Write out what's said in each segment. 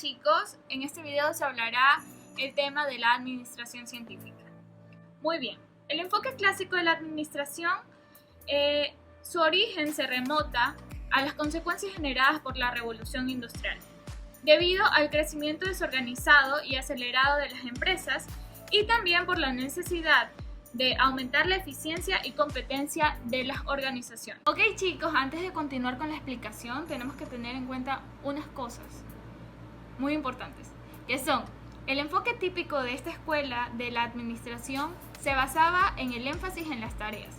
chicos, en este video se hablará el tema de la administración científica. Muy bien, el enfoque clásico de la administración, su origen se remota a las consecuencias generadas por la revolución industrial, debido al crecimiento desorganizado y acelerado de las empresas y también por la necesidad de aumentar la eficiencia y competencia de las organizaciones. Ok chicos, antes de continuar con la explicación tenemos que tener en cuenta unas cosas muy importantes, que son: el enfoque típico de esta escuela de la administración se basaba en el énfasis en las tareas.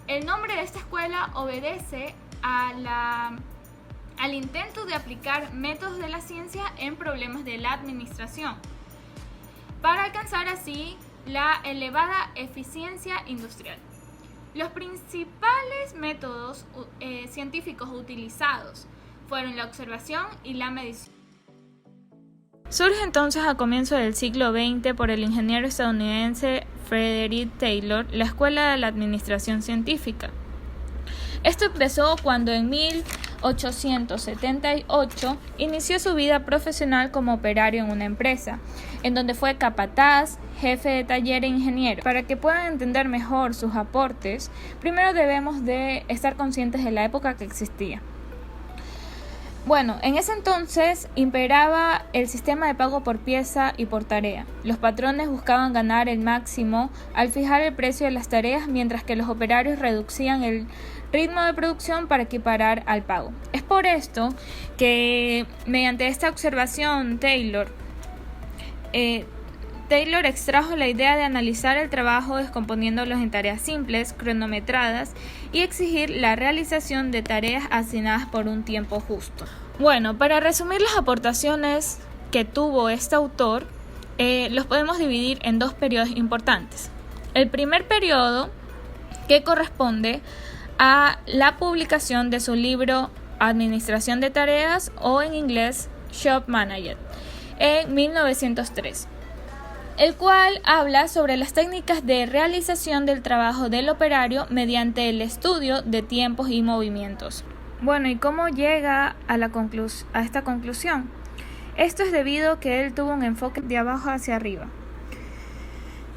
El nombre de esta escuela obedece al intento de aplicar métodos de la ciencia en problemas de la administración, para alcanzar así la elevada eficiencia industrial. Los principales métodos científicos utilizados fueron la observación y la medición. Surge entonces a comienzos del siglo XX por el ingeniero estadounidense Frederick Taylor la Escuela de la Administración Científica. Esto empezó cuando en 1878 inició su vida profesional como operario en una empresa, en donde fue capataz, jefe de taller e ingeniero. Para que puedan entender mejor sus aportes, primero debemos de estar conscientes de la época que existía. Bueno, en ese entonces imperaba el sistema de pago por pieza y por tarea. Los patrones buscaban ganar el máximo al fijar el precio de las tareas, mientras que los operarios reducían el ritmo de producción para equiparar al pago. Es por esto que mediante esta observación Taylor extrajo la idea de analizar el trabajo descomponiéndolos en tareas simples, cronometradas, y exigir la realización de tareas asignadas por un tiempo justo. Bueno, para resumir las aportaciones que tuvo este autor, los podemos dividir en dos periodos importantes. El primer periodo, que corresponde a la publicación de su libro Administración de Tareas, o en inglés Shop Manager, en 1903. El cual habla sobre las técnicas de realización del trabajo del operario mediante el estudio de tiempos y movimientos. Bueno, ¿y cómo llega a esta conclusión? Esto es debido a que él tuvo un enfoque de abajo hacia arriba,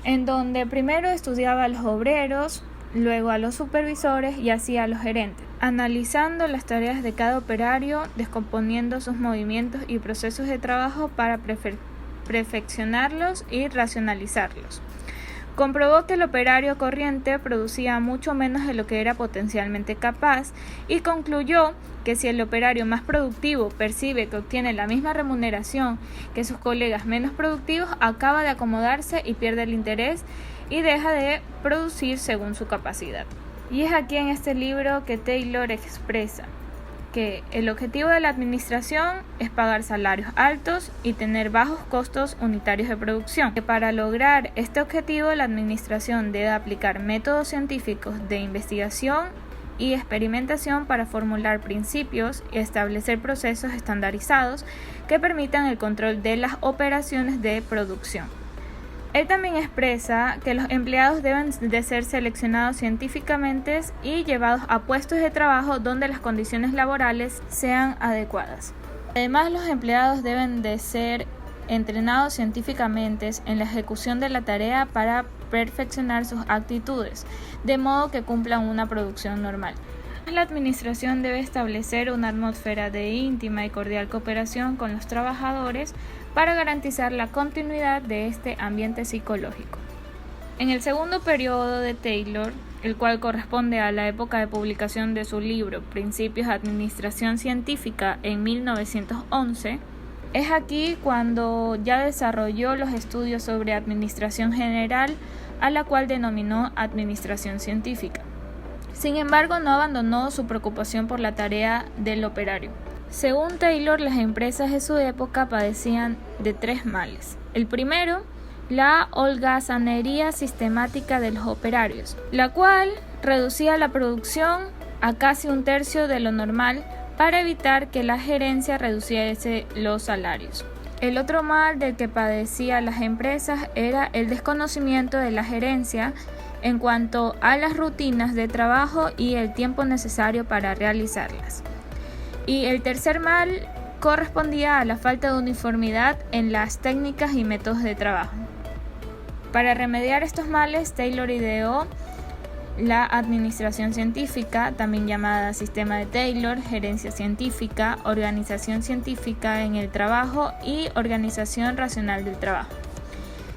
en donde primero estudiaba a los obreros, luego a los supervisores y así a los gerentes, analizando las tareas de cada operario, descomponiendo sus movimientos y procesos de trabajo para perfeccionarlos y racionalizarlos. Comprobó que el operario corriente producía mucho menos de lo que era potencialmente capaz y concluyó que si el operario más productivo percibe que obtiene la misma remuneración que sus colegas menos productivos, acaba de acomodarse y pierde el interés y deja de producir según su capacidad. Y es aquí en este libro que Taylor expresa que el objetivo de la administración es pagar salarios altos y tener bajos costos unitarios de producción. Que para lograr este objetivo, la administración debe aplicar métodos científicos de investigación y experimentación para formular principios y establecer procesos estandarizados que permitan el control de las operaciones de producción. Él también expresa que los empleados deben de ser seleccionados científicamente y llevados a puestos de trabajo donde las condiciones laborales sean adecuadas. Además, los empleados deben de ser entrenados científicamente en la ejecución de la tarea para perfeccionar sus actitudes, de modo que cumplan una producción normal. La administración debe establecer una atmósfera de íntima y cordial cooperación con los trabajadores para garantizar la continuidad de este ambiente psicológico. En el segundo periodo de Taylor, el cual corresponde a la época de publicación de su libro Principios de Administración Científica en 1911, es aquí cuando ya desarrolló los estudios sobre administración general, a la cual denominó administración científica. Sin embargo, no abandonó su preocupación por la tarea del operario. Según Taylor, las empresas de su época padecían de tres males. El primero, la holgazanería sistemática de los operarios, la cual reducía la producción a casi un tercio de lo normal para evitar que la gerencia reduciese los salarios. El otro mal del que padecían las empresas era el desconocimiento de la gerencia en cuanto a las rutinas de trabajo y el tiempo necesario para realizarlas. Y el tercer mal correspondía a la falta de uniformidad en las técnicas y métodos de trabajo. Para remediar estos males, Taylor ideó la administración científica, también llamada sistema de Taylor, gerencia científica, organización científica en el trabajo y organización racional del trabajo.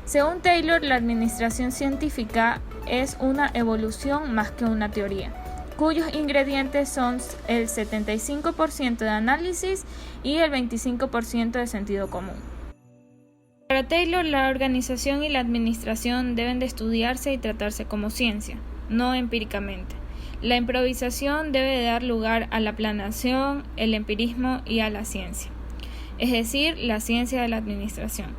Según Taylor, la administración científica es una evolución más que una teoría, cuyos ingredientes son el 75% de análisis y el 25% de sentido común. Para Taylor, la organización y la administración deben de estudiarse y tratarse como ciencia, no empíricamente. La improvisación debe dar lugar a la planeación, el empirismo y a la ciencia, es decir, la ciencia de la administración.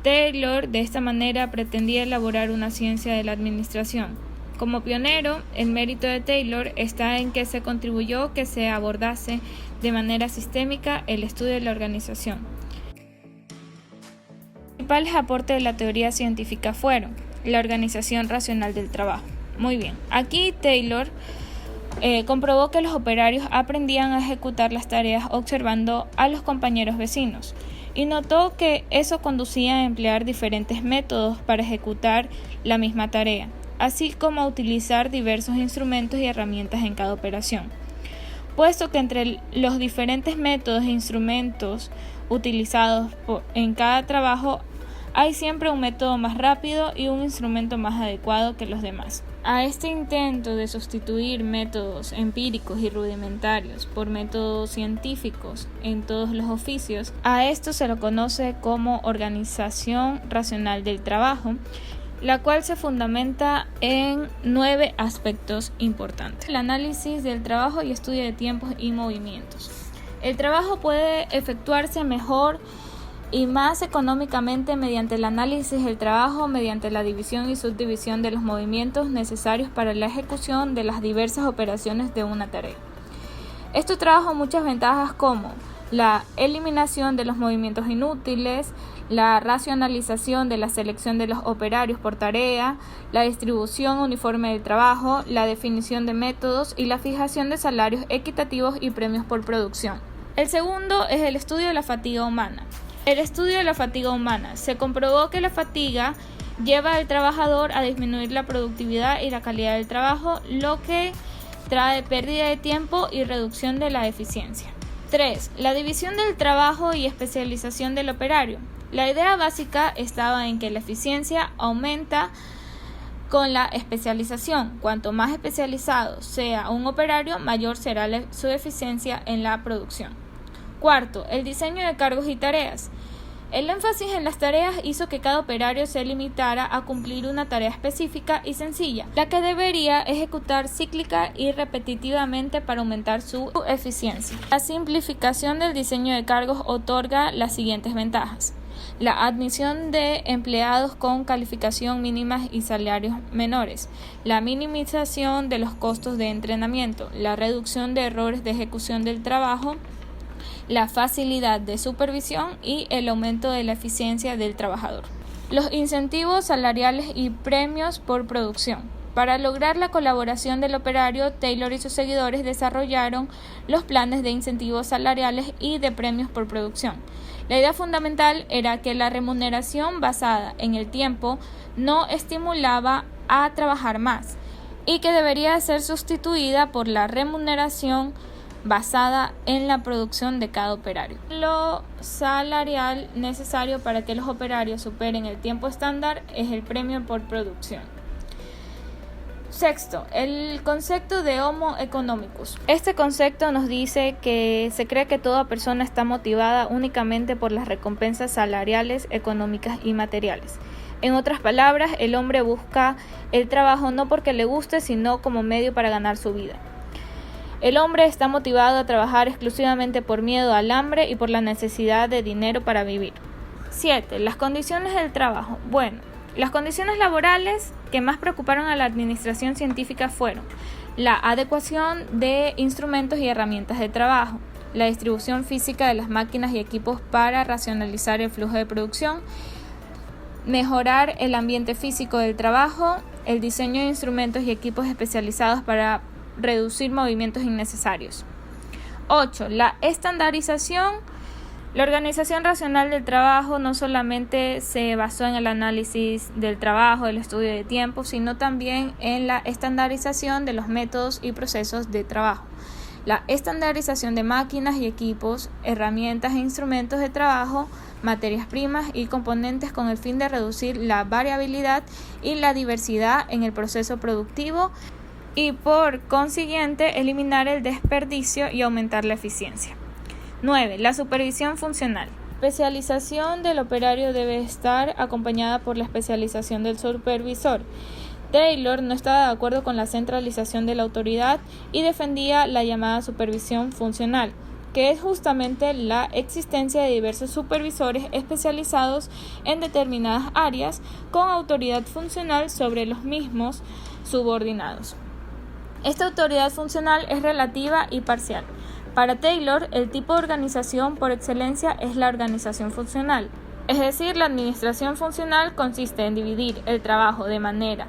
Taylor, de esta manera, pretendía elaborar una ciencia de la administración. Como pionero, el mérito de Taylor está en que se contribuyó que se abordase de manera sistémica el estudio de la organización. Los principales aportes de la teoría científica fueron la organización racional del trabajo. Muy bien, aquí Taylor comprobó que los operarios aprendían a ejecutar las tareas observando a los compañeros vecinos y notó que eso conducía a emplear diferentes métodos para ejecutar la misma tarea, así como a utilizar diversos instrumentos y herramientas en cada operación, puesto que entre los diferentes métodos e instrumentos utilizados en cada trabajo hay siempre un método más rápido y un instrumento más adecuado que los demás. A este intento de sustituir métodos empíricos y rudimentarios por métodos científicos en todos los oficios, a esto se lo conoce como organización racional del trabajo, la cual se fundamenta en 9 aspectos importantes. El análisis del trabajo y estudio de tiempos y movimientos. El trabajo puede efectuarse mejor y más económicamente mediante el análisis del trabajo, mediante la división y subdivisión de los movimientos necesarios para la ejecución de las diversas operaciones de una tarea. Esto trajo muchas ventajas como la eliminación de los movimientos inútiles, la racionalización de la selección de los operarios por tarea, la distribución uniforme del trabajo, la definición de métodos y la fijación de salarios equitativos y premios por producción. El segundo es el estudio de la fatiga humana. El estudio de la fatiga humana. Se comprobó que la fatiga lleva al trabajador a disminuir la productividad y la calidad del trabajo, lo que trae pérdida de tiempo y reducción de la eficiencia. 3. La división del trabajo y especialización del operario. La idea básica estaba en que la eficiencia aumenta con la especialización. Cuanto más especializado sea un operario, mayor será su eficiencia en la producción. Cuarto, el diseño de cargos y tareas. El énfasis en las tareas hizo que cada operario se limitara a cumplir una tarea específica y sencilla, la que debería ejecutar cíclica y repetitivamente para aumentar su eficiencia. La simplificación del diseño de cargos otorga las siguientes ventajas: la admisión de empleados con calificación mínima y salarios menores, la minimización de los costos de entrenamiento, la reducción de errores de ejecución del trabajo, la facilidad de supervisión y el aumento de la eficiencia del trabajador. Los incentivos salariales y premios por producción. Para lograr la colaboración del operario, Taylor y sus seguidores desarrollaron los planes de incentivos salariales y de premios por producción. La idea fundamental era que la remuneración basada en el tiempo no estimulaba a trabajar más y que debería ser sustituida por la remuneración basada en la producción de cada operario. Lo salarial necesario para que los operarios superen el tiempo estándar es el premio por producción. Sexto, el concepto de Homo economicus. Este concepto nos dice que se cree que toda persona está motivada únicamente por las recompensas salariales, económicas y materiales. En otras palabras, el hombre busca el trabajo no porque le guste, sino como medio para ganar su vida. El hombre está motivado a trabajar exclusivamente por miedo al hambre y por la necesidad de dinero para vivir. 7. Las condiciones del trabajo. Bueno, las condiciones laborales que más preocuparon a la administración científica fueron la adecuación de instrumentos y herramientas de trabajo, la distribución física de las máquinas y equipos para racionalizar el flujo de producción, mejorar el ambiente físico del trabajo, el diseño de instrumentos y equipos especializados para reducir movimientos innecesarios. 8. La estandarización La organización racional del trabajo no solamente se basó en el análisis del trabajo, el estudio de tiempo, sino también en la estandarización de los métodos y procesos de trabajo. La estandarización de máquinas y equipos, herramientas e instrumentos de trabajo, materias primas y componentes con el fin de reducir la variabilidad y la diversidad en el proceso productivo y por consiguiente eliminar el desperdicio y aumentar la eficiencia. 9. La supervisión funcional. La especialización del operario debe estar acompañada por la especialización del supervisor. Taylor no estaba de acuerdo con la centralización de la autoridad y defendía la llamada supervisión funcional, que es justamente la existencia de diversos supervisores especializados en determinadas áreas con autoridad funcional sobre los mismos subordinados. Esta autoridad funcional es relativa y parcial. Para Taylor, el tipo de organización por excelencia es la organización funcional. Es decir, la administración funcional consiste en dividir el trabajo de manera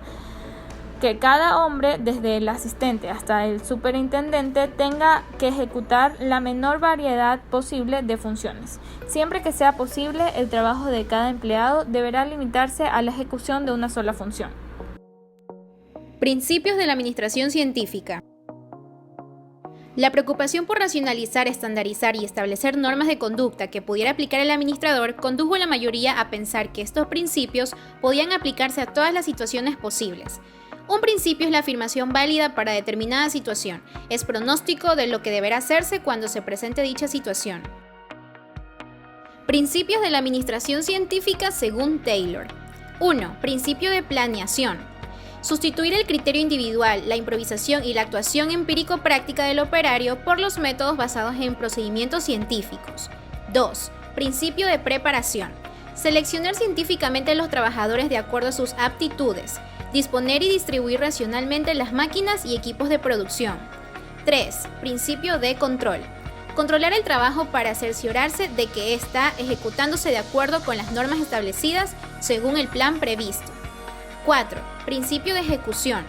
que cada hombre, desde el asistente hasta el superintendente, tenga que ejecutar la menor variedad posible de funciones. Siempre que sea posible, el trabajo de cada empleado deberá limitarse a la ejecución de una sola función. Principios de la administración científica. La preocupación por racionalizar, estandarizar y establecer normas de conducta que pudiera aplicar el administrador condujo a la mayoría a pensar que estos principios podían aplicarse a todas las situaciones posibles. Un principio es la afirmación válida para determinada situación, es pronóstico de lo que deberá hacerse cuando se presente dicha situación. Principios de la administración científica según Taylor. 1. Principio de planeación. Sustituir el criterio individual, la improvisación y la actuación empírico-práctica del operario por los métodos basados en procedimientos científicos. 2. Principio de preparación. Seleccionar científicamente los trabajadores de acuerdo a sus aptitudes. Disponer y distribuir racionalmente las máquinas y equipos de producción. 3. Principio de control. Controlar el trabajo para cerciorarse de que está ejecutándose de acuerdo con las normas establecidas según el plan previsto. 4. Principio de ejecución.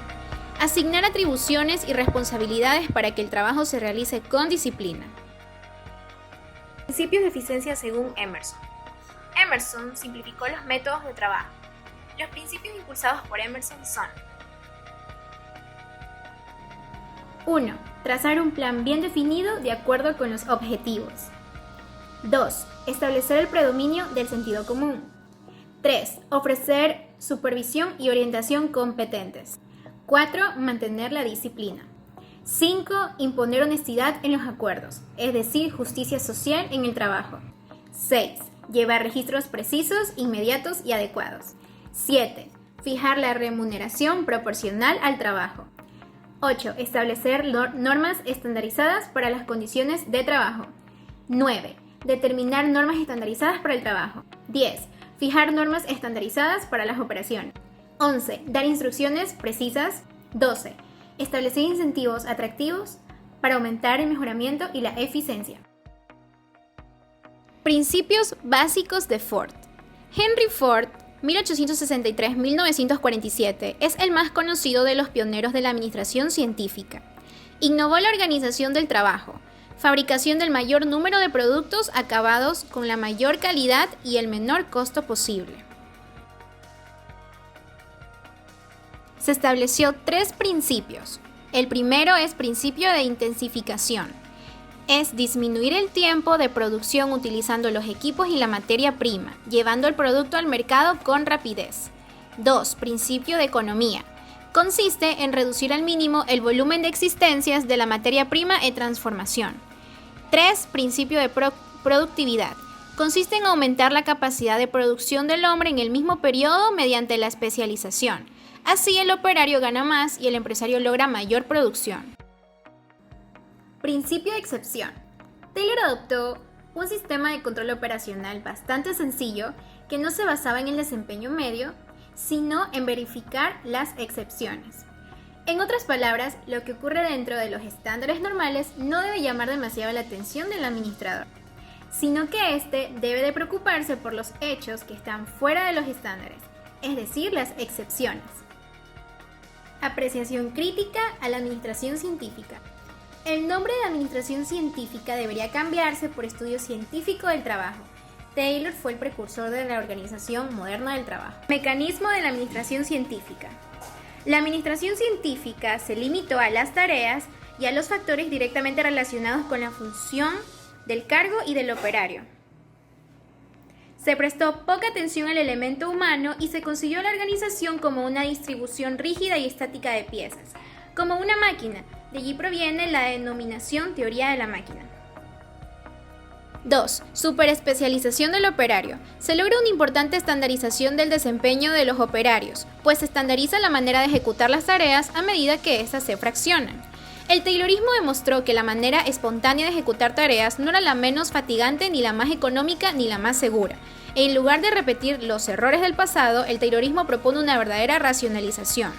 Asignar atribuciones y responsabilidades para que el trabajo se realice con disciplina. Principios de eficiencia según Emerson. Emerson simplificó los métodos de trabajo. Los principios impulsados por Emerson son: 1. Trazar un plan bien definido de acuerdo con los objetivos. 2. Establecer el predominio del sentido común. 3. Ofrecer supervisión y orientación competentes. 4. Mantener la disciplina. 5. Imponer honestidad en los acuerdos, es decir, justicia social en el trabajo. 6. Llevar registros precisos, inmediatos y adecuados. 7. Fijar la remuneración proporcional al trabajo. 8. Establecer normas estandarizadas para las condiciones de trabajo. 9. Determinar normas estandarizadas para el trabajo. 10. Fijar normas estandarizadas para las operaciones. 11. Dar instrucciones precisas. 12. Establecer incentivos atractivos para aumentar el mejoramiento y la eficiencia. Principios básicos de Ford. Henry Ford, 1863-1947, es el más conocido de los pioneros de la administración científica. Innovó la organización del trabajo, fabricación del mayor número de productos acabados con la mayor calidad y el menor costo posible. Se estableció 3 principios. El primero es principio de intensificación. Es disminuir el tiempo de producción utilizando los equipos y la materia prima, llevando el producto al mercado con rapidez. 2. Principio de economía. Consiste en reducir al mínimo el volumen de existencias de la materia prima en transformación. 3. Principio de productividad. Consiste en aumentar la capacidad de producción del hombre en el mismo periodo mediante la especialización. Así el operario gana más y el empresario logra mayor producción. Principio de excepción. Taylor adoptó un sistema de control operacional bastante sencillo que no se basaba en el desempeño medio, sino en verificar las excepciones. En otras palabras, lo que ocurre dentro de los estándares normales no debe llamar demasiado la atención del administrador, sino que éste debe de preocuparse por los hechos que están fuera de los estándares, es decir, las excepciones. Apreciación crítica a la administración científica. El nombre de administración científica debería cambiarse por estudio científico del trabajo. Taylor fue el precursor de la organización moderna del trabajo. Mecanismo de la administración científica. La administración científica se limitó a las tareas y a los factores directamente relacionados con la función del cargo y del operario. Se prestó poca atención al elemento humano y se consiguió la organización como una distribución rígida y estática de piezas, como una máquina. De allí proviene la denominación teoría de la máquina. 2. Superespecialización del operario. Se logra una importante estandarización del desempeño de los operarios, pues se estandariza la manera de ejecutar las tareas a medida que éstas se fraccionan. El Taylorismo demostró que la manera espontánea de ejecutar tareas no era la menos fatigante, ni la más económica, ni la más segura. En lugar de repetir los errores del pasado, el Taylorismo propone una verdadera racionalización.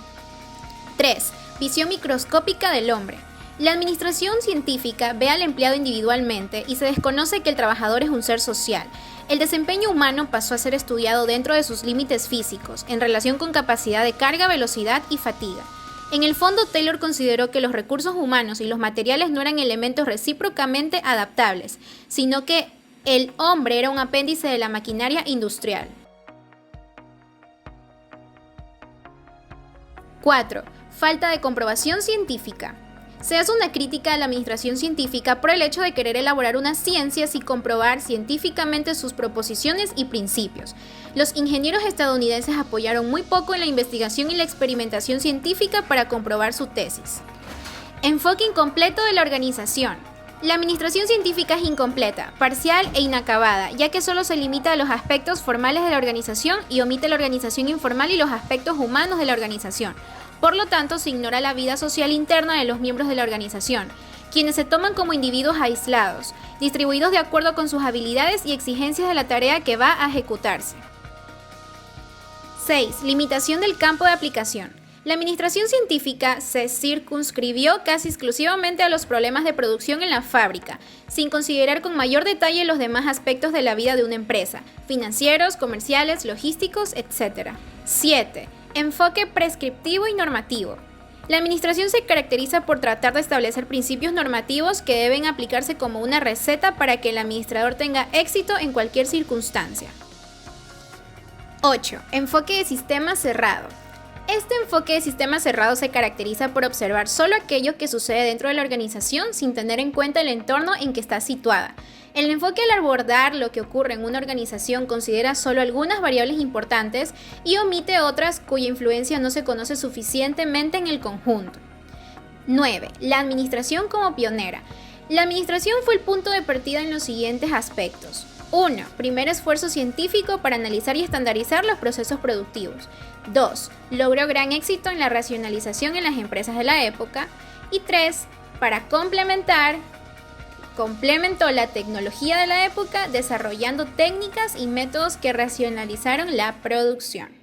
3. Visión microscópica del hombre. La administración científica ve al empleado individualmente y se desconoce que el trabajador es un ser social. El desempeño humano pasó a ser estudiado dentro de sus límites físicos, en relación con capacidad de carga, velocidad y fatiga. En el fondo, Taylor consideró que los recursos humanos y los materiales no eran elementos recíprocamente adaptables, sino que el hombre era un apéndice de la maquinaria industrial. 4. Falta de comprobación científica. Se hace una crítica a la administración científica por el hecho de querer elaborar una ciencia sin comprobar científicamente sus proposiciones y principios. Los ingenieros estadounidenses apoyaron muy poco en la investigación y la experimentación científica para comprobar su tesis. Enfoque incompleto de la organización. La administración científica es incompleta, parcial e inacabada, ya que solo se limita a los aspectos formales de la organización y omite la organización informal y los aspectos humanos de la organización. Por lo tanto, se ignora la vida social interna de los miembros de la organización, quienes se toman como individuos aislados, distribuidos de acuerdo con sus habilidades y exigencias de la tarea que va a ejecutarse. 6. Limitación del campo de aplicación. La administración científica se circunscribió casi exclusivamente a los problemas de producción en la fábrica, sin considerar con mayor detalle los demás aspectos de la vida de una empresa, financieros, comerciales, logísticos, etc. 7. Enfoque prescriptivo y normativo. La administración se caracteriza por tratar de establecer principios normativos que deben aplicarse como una receta para que el administrador tenga éxito en cualquier circunstancia. 8. Enfoque de sistema cerrado. Este enfoque de sistema cerrado se caracteriza por observar solo aquello que sucede dentro de la organización sin tener en cuenta el entorno en que está situada. El enfoque al abordar lo que ocurre en una organización considera solo algunas variables importantes y omite otras cuya influencia no se conoce suficientemente en el conjunto. 9. La administración como pionera. La administración fue el punto de partida en los siguientes aspectos. 1. Primer esfuerzo científico para analizar y estandarizar los procesos productivos. 2. Logró gran éxito en la racionalización en las empresas de la época. Y 3. Para complementó la tecnología de la época desarrollando técnicas y métodos que racionalizaron la producción.